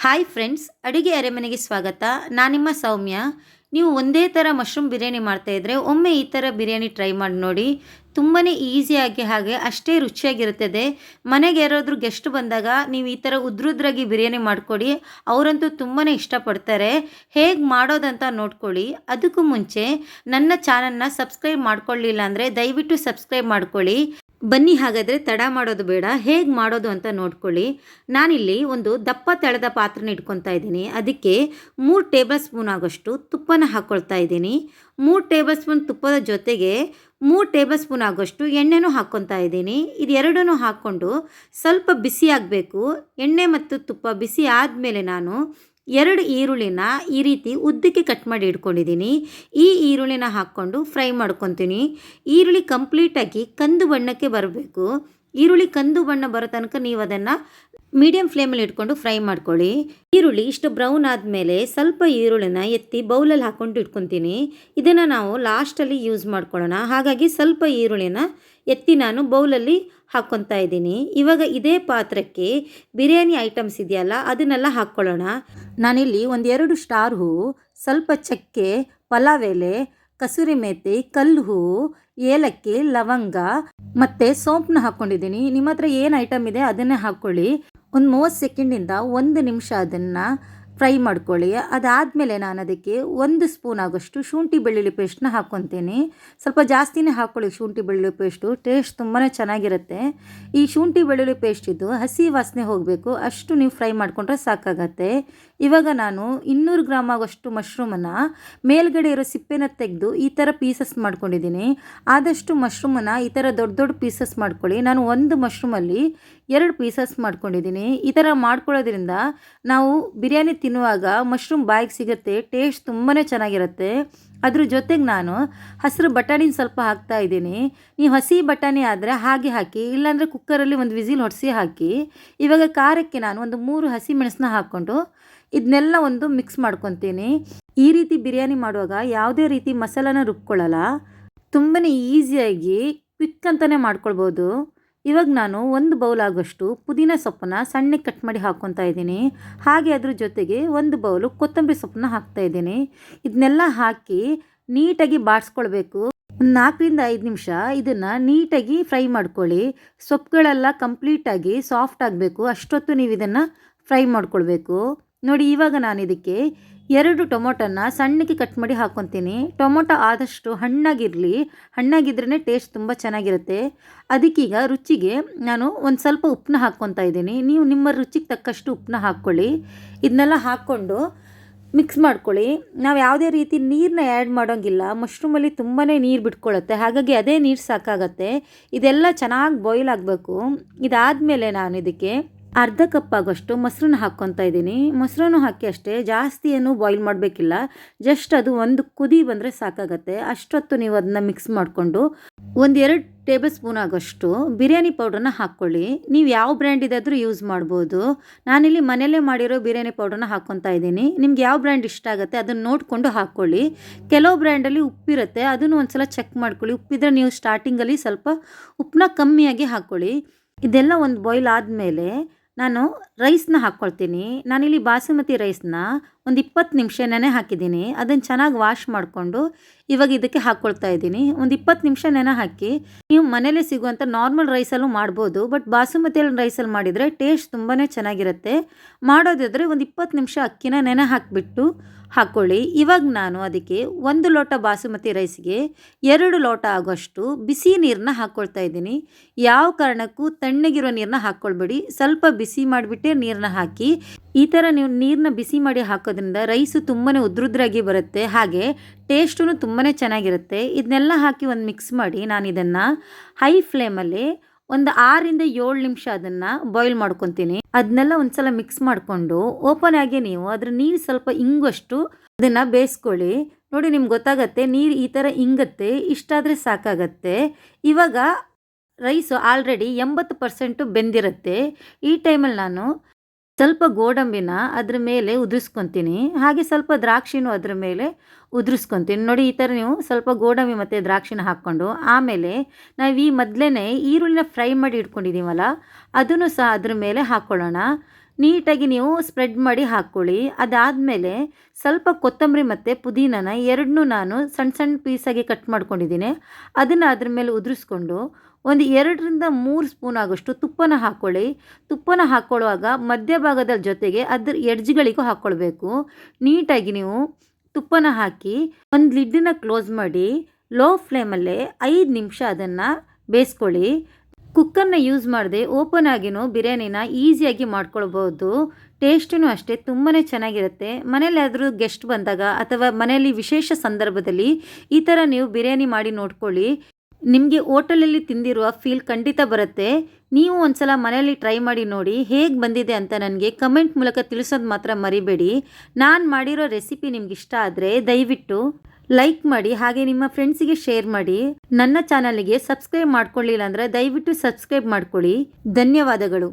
Hi friends, ಅಡುಗೆ ಅರೆಮನೆಗೆ ಸ್ವಾಗತ. ನಾನು ನಿಮ್ಮ ಸೌಮ್ಯ. ನೀವು ಒಂದೇ ಥರ ಮಶ್ರೂಮ್ ಬಿರಿಯಾನಿ ಮಾಡ್ತಾಯಿದ್ರೆ ಒಮ್ಮೆ ಈ ಥರ ಬಿರಿಯಾನಿ ಟ್ರೈ ಮಾಡಿ ನೋಡಿ. ತುಂಬಾ ಈಸಿಯಾಗಿ ಹಾಗೆ ಅಷ್ಟೇ ರುಚಿಯಾಗಿರುತ್ತದೆ. ಮನೆಗೆ ಯಾರಾದರೂ ಗೆಸ್ಟ್ ಬಂದಾಗ ನೀವು ಈ ಥರ ಉದ್ರುದ್ರಾಗಿ ಬಿರಿಯಾನಿ ಮಾಡಿಕೊಡಿ, ಅವರಂತೂ ತುಂಬಾ ಇಷ್ಟಪಡ್ತಾರೆ. ಹೇಗೆ ಮಾಡೋದಂತ ನೋಡ್ಕೊಳ್ಳಿ. ಅದಕ್ಕೂ ಮುಂಚೆ ನನ್ನ ಚಾನಲ್ನ ಸಬ್ಸ್ಕ್ರೈಬ್ ಮಾಡ್ಕೊಳ್ಳಿಲ್ಲ ಅಂದರೆ ದಯವಿಟ್ಟು ಸಬ್ಸ್ಕ್ರೈಬ್ ಮಾಡ್ಕೊಳ್ಳಿ. ಬನ್ನಿ, ಹಾಗಾದರೆ ತಡ ಮಾಡೋದು ಬೇಡ, ಹೇಗೆ ಮಾಡೋದು ಅಂತ ನೋಡ್ಕೊಳ್ಳಿ. ನಾನಿಲ್ಲಿ ಒಂದು ದಪ್ಪ ತೆಳೆದ ಪಾತ್ರೆನ ಇಟ್ಕೊತಾ ಇದ್ದೀನಿ. ಅದಕ್ಕೆ 3 ಟೇಬಲ್ ಸ್ಪೂನ್ ಆಗೋಷ್ಟು ತುಪ್ಪನ ಹಾಕ್ಕೊಳ್ತಾ ಇದ್ದೀನಿ. 3 ಟೇಬಲ್ ಸ್ಪೂನ್ ತುಪ್ಪದ ಜೊತೆಗೆ 3 ಟೇಬಲ್ ಸ್ಪೂನ್ ಆಗೋಷ್ಟು ಎಣ್ಣೆನೂ ಹಾಕ್ಕೊತಾ ಇದ್ದೀನಿ. ಇದೆರಡನ್ನೂ ಹಾಕ್ಕೊಂಡು ಸ್ವಲ್ಪ ಬಿಸಿ ಆಗಬೇಕು. ಎಣ್ಣೆ ಮತ್ತು ತುಪ್ಪ ಬಿಸಿ ಆದಮೇಲೆ ನಾನು 2 ಈರುಳ್ಳಿನ ಈ ರೀತಿ ಉದ್ದಕ್ಕೆ ಕಟ್ ಮಾಡಿ ಇಟ್ಕೊಂಡಿದ್ದೀನಿ. ಈ ಈರುಳ್ಳಿನ ಹಾಕ್ಕೊಂಡು ಫ್ರೈ ಮಾಡ್ಕೊತೀನಿ. ಈರುಳ್ಳಿ ಕಂಪ್ಲೀಟಾಗಿ ಕಂದು ಬಣ್ಣಕ್ಕೆ ಬರಬೇಕು. ಈರುಳ್ಳಿ ಕಂದು ಬಣ್ಣ ಬರೋ ತನಕ ನೀವು ಅದನ್ನು ಮೀಡಿಯಮ್ ಫ್ಲೇಮಲ್ಲಿ ಇಟ್ಕೊಂಡು ಫ್ರೈ ಮಾಡ್ಕೊಳ್ಳಿ. ಈರುಳ್ಳಿ ಇಷ್ಟು ಬ್ರೌನ್ ಆದಮೇಲೆ ಸ್ವಲ್ಪ ಈರುಳ್ಳಿನ ಎತ್ತಿ ಬೌಲಲ್ಲಿ ಹಾಕ್ಕೊಂಡು ಇಟ್ಕೊತೀನಿ. ಇದನ್ನು ನಾವು ಲಾಸ್ಟಲ್ಲಿ ಯೂಸ್ ಮಾಡ್ಕೊಳ್ಳೋಣ. ಹಾಗಾಗಿ ಸ್ವಲ್ಪ ಈರುಳ್ಳಿನ ಎತ್ತಿ ನಾನು ಬೌಲಲ್ಲಿ ಹಾಕ್ಕೊತಾ ಇದ್ದೀನಿ. ಇವಾಗ ಇದೇ ಪಾತ್ರಕ್ಕೆ ಬಿರಿಯಾನಿ ಐಟಮ್ಸ್ ಇದೆಯಲ್ಲ ಅದನ್ನೆಲ್ಲ ಹಾಕ್ಕೊಳ್ಳೋಣ. ನಾನಿಲ್ಲಿ 1-2 ಸ್ಟಾರ್ ಹೂವು, ಸ್ವಲ್ಪ ಚಕ್ಕೆ, ಪಲಾವ್ ಎಲೆ, ಕಸೂರಿ ಮೇಥಿ, ಕಲ್ಲು ಹೂವು, ಏಲಕ್ಕಿ, ಲವಂಗ ಮತ್ತು ಸೋಂಪನ್ನ ಹಾಕ್ಕೊಂಡಿದ್ದೀನಿ. ನಿಮ್ಮ ಹತ್ರ ಏನು ಐಟಮ್ ಇದೆ ಅದನ್ನೇ ಹಾಕ್ಕೊಳ್ಳಿ. ಒಂದು 30 ಸೆಕೆಂಡಿಂದ 1 ನಿಮಿಷ ಅದನ್ನು ಫ್ರೈ ಮಾಡ್ಕೊಳ್ಳಿ. ಅದಾದಮೇಲೆ ನಾನು ಅದಕ್ಕೆ 1 ಸ್ಪೂನ್ ಆಗೋಷ್ಟು ಶುಂಠಿ ಬೆಳ್ಳುಳ್ಳಿ ಪೇಸ್ಟ್ನ ಹಾಕ್ಕೊತೀನಿ. ಸ್ವಲ್ಪ ಜಾಸ್ತಿನೇ ಹಾಕ್ಕೊಳ್ಳಿ. ಶುಂಠಿ ಬೆಳ್ಳುಳ್ಳಿ ಪೇಸ್ಟು ಟೇಸ್ಟ್ ತುಂಬಾ ಚೆನ್ನಾಗಿರುತ್ತೆ. ಈ ಶುಂಠಿ ಬೆಳ್ಳುಳ್ಳಿ ಪೇಸ್ಟ್ ಇದು ಹಸಿ ವಾಸನೆ ಹೋಗಬೇಕು, ಅಷ್ಟು ನೀವು ಫ್ರೈ ಮಾಡಿಕೊಂಡ್ರೆ ಸಾಕಾಗತ್ತೆ. ಇವಾಗ ನಾನು 200 ಗ್ರಾಮ್ ಆಗೋಷ್ಟು ಮಶ್ರೂಮನ್ನು ಮೇಲ್ಗಡೆ ಇರೋ ಸಿಪ್ಪೆನ ತೆಗೆದು ಈ ಥರ ಪೀಸಸ್ ಮಾಡ್ಕೊಂಡಿದ್ದೀನಿ. ಆದಷ್ಟು ಮಶ್ರೂಮನ್ನು ಈ ಥರ ದೊಡ್ಡ ದೊಡ್ಡ ಪೀಸಸ್ ಮಾಡ್ಕೊಳ್ಳಿ. ನಾನು 1 ಮಶ್ರೂಮಲ್ಲಿ 2 ಪೀಸಸ್ ಮಾಡ್ಕೊಂಡಿದ್ದೀನಿ. ಈ ಥರ ಮಾಡ್ಕೊಳ್ಳೋದ್ರಿಂದ ನಾವು ಬಿರಿಯಾನಿ ತಿನ್ನುವಾಗ ಮಶ್ರೂಮ್ ಬಾಯಿಗೆ ಸಿಗುತ್ತೆ, ಟೇಸ್ಟ್ ತುಂಬಾ ಚೆನ್ನಾಗಿರುತ್ತೆ. ಅದ್ರ ಜೊತೆಗೆ ನಾನು ಹಸಿರು ಬಟಾಣಿನ ಸ್ವಲ್ಪ ಹಾಕ್ತಾ ಇದ್ದೀನಿ. ನೀವು ಹಸಿ ಬಟಾಣಿ ಆದರೆ ಹಾಗೆ ಹಾಕಿ, ಇಲ್ಲಾಂದರೆ ಕುಕ್ಕರಲ್ಲಿ ಒಂದು ವಿಸಿಲ್ ಹೊಡೆಸಿ ಹಾಕಿ. ಇವಾಗ ಖಾರಕ್ಕೆ ನಾನು ಒಂದು 3 ಹಸಿ ಮೆಣಸನ್ನ ಹಾಕ್ಕೊಂಡು ಇದನ್ನೆಲ್ಲ ಒಂದು ಮಿಕ್ಸ್ ಮಾಡ್ಕೊತೀನಿ. ಈ ರೀತಿ ಬಿರಿಯಾನಿ ಮಾಡುವಾಗ ಯಾವುದೇ ರೀತಿ ಮಸಾಲಾನ ರುಬ್ಕೊಳ್ಳಲ್ಲ. ತುಂಬಾ ಈಸಿಯಾಗಿ ಕ್ವಿಕ್ ಅಂತಲೇ ಮಾಡ್ಕೊಳ್ಬೋದು. ಇವಾಗ ನಾನು 1 ಬೌಲ್ ಆಗೋಷ್ಟು ಪುದೀನ ಸೊಪ್ಪನ್ನ ಸಣ್ಣಗೆ ಕಟ್ ಮಾಡಿ ಹಾಕ್ಕೊತಾ ಇದ್ದೀನಿ. ಹಾಗೆ ಅದ್ರ ಜೊತೆಗೆ 1 ಬೌಲು ಕೊತ್ತಂಬರಿ ಸೊಪ್ಪನ್ನ ಹಾಕ್ತಾಯಿದ್ದೀನಿ. ಇದನ್ನೆಲ್ಲ ಹಾಕಿ ನೀಟಾಗಿ ಬಾಡಿಸ್ಕೊಳ್ಬೇಕು. ಒಂದು 4-5 ನಿಮಿಷ ಇದನ್ನು ನೀಟಾಗಿ ಫ್ರೈ ಮಾಡ್ಕೊಳ್ಳಿ. ಸೊಪ್ಪುಗಳೆಲ್ಲ ಕಂಪ್ಲೀಟಾಗಿ ಸಾಫ್ಟ್ ಆಗಬೇಕು, ಅಷ್ಟೊತ್ತು ನೀವು ಇದನ್ನು ಫ್ರೈ ಮಾಡ್ಕೊಳ್ಬೇಕು. ನೋಡಿ, ಇವಾಗ ನಾನು ಇದಕ್ಕೆ 2 ಟೊಮೊಟೊನ ಸಣ್ಣಗೆ ಕಟ್ ಮಾಡಿ ಹಾಕ್ಕೊತೀನಿ. ಟೊಮೊಟೊ ಆದಷ್ಟು ಹಣ್ಣಾಗಿದ್ರೇ ಟೇಸ್ಟ್ ತುಂಬ ಚೆನ್ನಾಗಿರುತ್ತೆ. ಅದಕ್ಕೀಗ ರುಚಿಗೆ ನಾನು ಒಂದು ಸ್ವಲ್ಪ ಉಪ್ಪನ್ನ ಹಾಕ್ಕೊತಾ ಇದ್ದೀನಿ. ನೀವು ನಿಮ್ಮ ರುಚಿಗೆ ತಕ್ಕಷ್ಟು ಉಪ್ಪನ್ನ ಹಾಕ್ಕೊಳ್ಳಿ. ಇದನ್ನೆಲ್ಲ ಹಾಕ್ಕೊಂಡು ಮಿಕ್ಸ್ ಮಾಡ್ಕೊಳ್ಳಿ. ನಾವು ಯಾವುದೇ ರೀತಿ ನೀರನ್ನ ಆ್ಯಡ್ ಮಾಡೋಂಗಿಲ್ಲ. ಮಶ್ರೂಮಲ್ಲಿ ತುಂಬಾ ನೀರು ಬಿಟ್ಕೊಳ್ಳುತ್ತೆ, ಹಾಗಾಗಿ ಅದೇ ನೀರು ಸಾಕಾಗತ್ತೆ. ಇದೆಲ್ಲ ಚೆನ್ನಾಗಿ ಬಾಯ್ಲ್ ಆಗಬೇಕು. ಇದಾದಮೇಲೆ ನಾನು ಇದಕ್ಕೆ ಅರ್ಧ ಕಪ್ ಆಗೋಷ್ಟು ಮೊಸರನ್ನ ಹಾಕ್ಕೊತಾ ಇದ್ದೀನಿ. ಮೊಸರನ್ನು ಹಾಕಿ ಅಷ್ಟೇ, ಜಾಸ್ತಿ ಏನು ಬಾಯ್ಲ್ ಮಾಡಬೇಕಿಲ್ಲ. ಜಸ್ಟ್ ಅದು ಒಂದು ಕುದಿ ಬಂದರೆ ಸಾಕಾಗತ್ತೆ. ಅಷ್ಟೊತ್ತು ನೀವು ಅದನ್ನ ಮಿಕ್ಸ್ ಮಾಡಿಕೊಂಡು 1-2 ಟೇಬಲ್ ಸ್ಪೂನ್ ಆಗೋಷ್ಟು ಬಿರಿಯಾನಿ ಪೌಡ್ರನ್ನ ಹಾಕ್ಕೊಳ್ಳಿ. ನೀವು ಯಾವ ಬ್ರ್ಯಾಂಡ್ ಇದಾದರೂ ಯೂಸ್ ಮಾಡ್ಬೋದು. ನಾನಿಲ್ಲಿ ಮನೆಯಲ್ಲೇ ಮಾಡಿರೋ ಬಿರಿಯಾನಿ ಪೌಡ್ರನ್ನ ಹಾಕ್ಕೊತಾ ಇದ್ದೀನಿ. ನಿಮ್ಗೆ ಯಾವ ಬ್ರ್ಯಾಂಡ್ ಇಷ್ಟ ಆಗುತ್ತೆ ಅದನ್ನು ನೋಡಿಕೊಂಡು ಹಾಕ್ಕೊಳ್ಳಿ. ಕೆಲವು ಬ್ರ್ಯಾಂಡಲ್ಲಿ ಉಪ್ಪಿರುತ್ತೆ, ಅದನ್ನು ಒಂದು ಸಲ ಚೆಕ್ ಮಾಡ್ಕೊಳ್ಳಿ. ಉಪ್ಪಿದ್ರೆ ನೀವು ಸ್ಟಾರ್ಟಿಂಗಲ್ಲಿ ಸ್ವಲ್ಪ ಉಪ್ಪನ್ನ ಕಮ್ಮಿಯಾಗಿ ಹಾಕ್ಕೊಳ್ಳಿ. ಇದೆಲ್ಲ ಒಂದು ಬಾಯ್ಲ್ ಆದಮೇಲೆ ನಾನು ರೈಸ್ನ ಹಾಕ್ಕೊಳ್ತೀನಿ. ನಾನಿಲ್ಲಿ ಬಾಸುಮತಿ ರೈಸ್ನ ಒಂದು 20 ನಿಮಿಷ ನೆನೆ ಹಾಕಿದ್ದೀನಿ. ಅದನ್ನು ಚೆನ್ನಾಗಿ ವಾಶ್ ಮಾಡಿಕೊಂಡು ಇವಾಗ ಇದಕ್ಕೆ ಹಾಕ್ಕೊಳ್ತಾ ಇದ್ದೀನಿ. ಒಂದು 20 ನಿಮಿಷ ನೆನೆ ಹಾಕಿ. ನೀವು ಮನೇಲೇ ಸಿಗುವಂಥ ನಾರ್ಮಲ್ ರೈಸಲ್ಲೂ ಮಾಡ್ಬೋದು, ಬಟ್ ಬಾಸುಮತಿ ರೈಸಲ್ಲಿ ಮಾಡಿದರೆ ಟೇಸ್ಟ್ ತುಂಬಾ ಚೆನ್ನಾಗಿರುತ್ತೆ. ಮಾಡೋದಿದ್ರೆ ಒಂದು 20 ನಿಮಿಷ ಅಕ್ಕಿನ ನೆನೆ ಹಾಕಿಬಿಟ್ಟು ಹಾಕ್ಕೊಳ್ಳಿ. ಇವಾಗ ನಾನು ಅದಕ್ಕೆ 1 ಲೋಟ ಬಾಸುಮತಿ ರೈಸ್ಗೆ 2 ಲೋಟ ಆಗೋಷ್ಟು ಬಿಸಿ ನೀರನ್ನ ಹಾಕ್ಕೊಳ್ತಾ ಇದ್ದೀನಿ. ಯಾವ ಕಾರಣಕ್ಕೂ ತಣ್ಣಗಿರೋ ನೀರನ್ನ ಹಾಕ್ಕೊಳ್ಬೇಡಿ, ಸ್ವಲ್ಪ ಬಿಸಿ ಮಾಡಿಬಿಟ್ಟೆ ನೀರನ್ನ ಹಾಕಿ. ಈ ಥರ ನೀವು ನೀರನ್ನ ಬಿಸಿ ಮಾಡಿ ಹಾಕೋದ್ರಿಂದ ರೈಸು ತುಂಬಾ ಉದ್ರುದ್ರಾಗಿ ಬರುತ್ತೆ, ಹಾಗೆ ಟೇಸ್ಟೂ ತುಂಬಾ ಚೆನ್ನಾಗಿರುತ್ತೆ. ಇದನ್ನೆಲ್ಲ ಹಾಕಿ ಒಂದು ಮಿಕ್ಸ್ ಮಾಡಿ ನಾನು ಇದನ್ನು ಹೈ ಫ್ಲೇಮಲ್ಲಿ ಒಂದು 6-7 ನಿಮಿಷ ಅದನ್ನು ಬಾಯ್ಲ್ ಮಾಡ್ಕೊತೀನಿ. ಅದನ್ನೆಲ್ಲ ಒಂದ್ಸಲ ಮಿಕ್ಸ್ ಮಾಡಿಕೊಂಡು ಓಪನ್ ಆಗಿ ನೀವು ಅದ್ರ ನೀರು ಸ್ವಲ್ಪ ಇಂಗುವಷ್ಟು ಅದನ್ನು ಬೇಯಿಸ್ಕೊಳ್ಳಿ. ನೋಡಿ, ನಿಮ್ಗೆ ಗೊತ್ತಾಗತ್ತೆ ನೀರು ಈ ಥರ ಇಂಗತ್ತೆ, ಇಷ್ಟಾದರೆ ಸಾಕಾಗತ್ತೆ. ಇವಾಗ ರೈಸು ಆಲ್ರೆಡಿ 80% ಬೆಂದಿರುತ್ತೆ. ಈ ಟೈಮಲ್ಲಿ ನಾನು ಸ್ವಲ್ಪ ಗೋಡಂಬಿನ ಅದ್ರ ಮೇಲೆ ಉದುರಿಸ್ಕೊತೀನಿ, ಹಾಗೆ ಸ್ವಲ್ಪ ದ್ರಾಕ್ಷಿನೂ ಅದ್ರ ಮೇಲೆ ಉದುರಿಸ್ಕೊತೀನಿ. ನೋಡಿ, ಈ ಥರ ನೀವು ಸ್ವಲ್ಪ ಗೋಡಂಬಿ ಮತ್ತು ದ್ರಾಕ್ಷಿನ ಹಾಕ್ಕೊಂಡು ಆಮೇಲೆ ನಾವು ಈ ಮೊದಲೇ ಈರುಳ್ಳಿನ ಫ್ರೈ ಮಾಡಿ ಇಟ್ಕೊಂಡಿದ್ದೀವಲ್ಲ ಅದನ್ನು ಸಹ ಅದ್ರ ಮೇಲೆ ಹಾಕ್ಕೊಳ್ಳೋಣ. ನೀಟಾಗಿ ನೀವು ಸ್ಪ್ರೆಡ್ ಮಾಡಿ ಹಾಕ್ಕೊಳ್ಳಿ. ಅದಾದಮೇಲೆ ಸ್ವಲ್ಪ ಕೊತ್ತಂಬರಿ ಮತ್ತು ಪುದೀನನ ಎರಡನ್ನೂ ನಾನು ಸಣ್ಣ ಸಣ್ಣ ಪೀಸಾಗಿ ಕಟ್ ಮಾಡ್ಕೊಂಡಿದ್ದೀನಿ. ಅದನ್ನು ಅದ್ರ ಮೇಲೆ ಉದುರಿಸ್ಕೊಂಡು ಒಂದು 2ರಿಂದ 3 ಸ್ಪೂನ್ ಆಗೋಷ್ಟು ತುಪ್ಪನ ಹಾಕ್ಕೊಳ್ಳಿ. ತುಪ್ಪನ ಹಾಕ್ಕೊಳ್ಳುವಾಗ ಮಧ್ಯಭಾಗದ ಜೊತೆಗೆ ಅದ್ರ ಎಡ್ಜ್ಗಳಿಗೂ ಹಾಕ್ಕೊಳ್ಬೇಕು. ನೀಟಾಗಿ ನೀವು ತುಪ್ಪನ ಹಾಕಿ ಒಂದು ಲಿಡ್ಡನ್ನ ಕ್ಲೋಸ್ ಮಾಡಿ ಲೋ ಫ್ಲೇಮಲ್ಲೇ 5 ನಿಮಿಷ ಅದನ್ನು ಬೇಯಿಸ್ಕೊಳ್ಳಿ. ಕುಕ್ಕರ್ನ ಯೂಸ್ ಮಾಡದೆ ಓಪನ್ ಆಗಿನೂ ಬಿರಿಯಾನಿನ ಈಸಿಯಾಗಿ ಮಾಡ್ಕೊಳ್ಬೋದು. ಟೇಸ್ಟೂ ಅಷ್ಟೇ ತುಂಬಾ ಚೆನ್ನಾಗಿರುತ್ತೆ. ಮನೇಲಿ ಆದರೂ ಗೆಸ್ಟ್ ಬಂದಾಗ ಅಥವಾ ಮನೆಯಲ್ಲಿ ವಿಶೇಷ ಸಂದರ್ಭದಲ್ಲಿ ಈ ಥರ ನೀವು ಬಿರಿಯಾನಿ ಮಾಡಿ ನೋಡ್ಕೊಳ್ಳಿ. ನಿಮಗೆ ಹೋಟೆಲಲ್ಲಿ ತಿಂದಿರುವ ಫೀಲ್ ಖಂಡಿತ ಬರುತ್ತೆ. ನೀವು ಒಂದ್ಸಲ ಮನೆಯಲ್ಲಿ ಟ್ರೈ ಮಾಡಿ ನೋಡಿ ಹೇಗೆ ಬಂದಿದೆ ಅಂತ ನನಗೆ ಕಮೆಂಟ್ ಮೂಲಕ ತಿಳಿಸೋದು ಮಾತ್ರ ಮರಿಬೇಡಿ. ನಾನು ಮಾಡಿರೋ ರೆಸಿಪಿ ನಿಮ್ಗೆ ಇಷ್ಟ ಆದರೆ ದಯವಿಟ್ಟು ಲೈಕ್ ಮಾಡಿ, ಹಾಗೆ ನಿಮ್ಮ ಫ್ರೆಂಡ್ಸಿಗೆ ಶೇರ್ ಮಾಡಿ. ನನ್ನ ಚಾನಲ್ಗೆ ಸಬ್ಸ್ಕ್ರೈಬ್ ಮಾಡ್ಕೊಳ್ಳಿಲ್ಲ ಅಂದರೆ ದಯವಿಟ್ಟು ಸಬ್ಸ್ಕ್ರೈಬ್ ಮಾಡ್ಕೊಳ್ಳಿ. ಧನ್ಯವಾದಗಳು.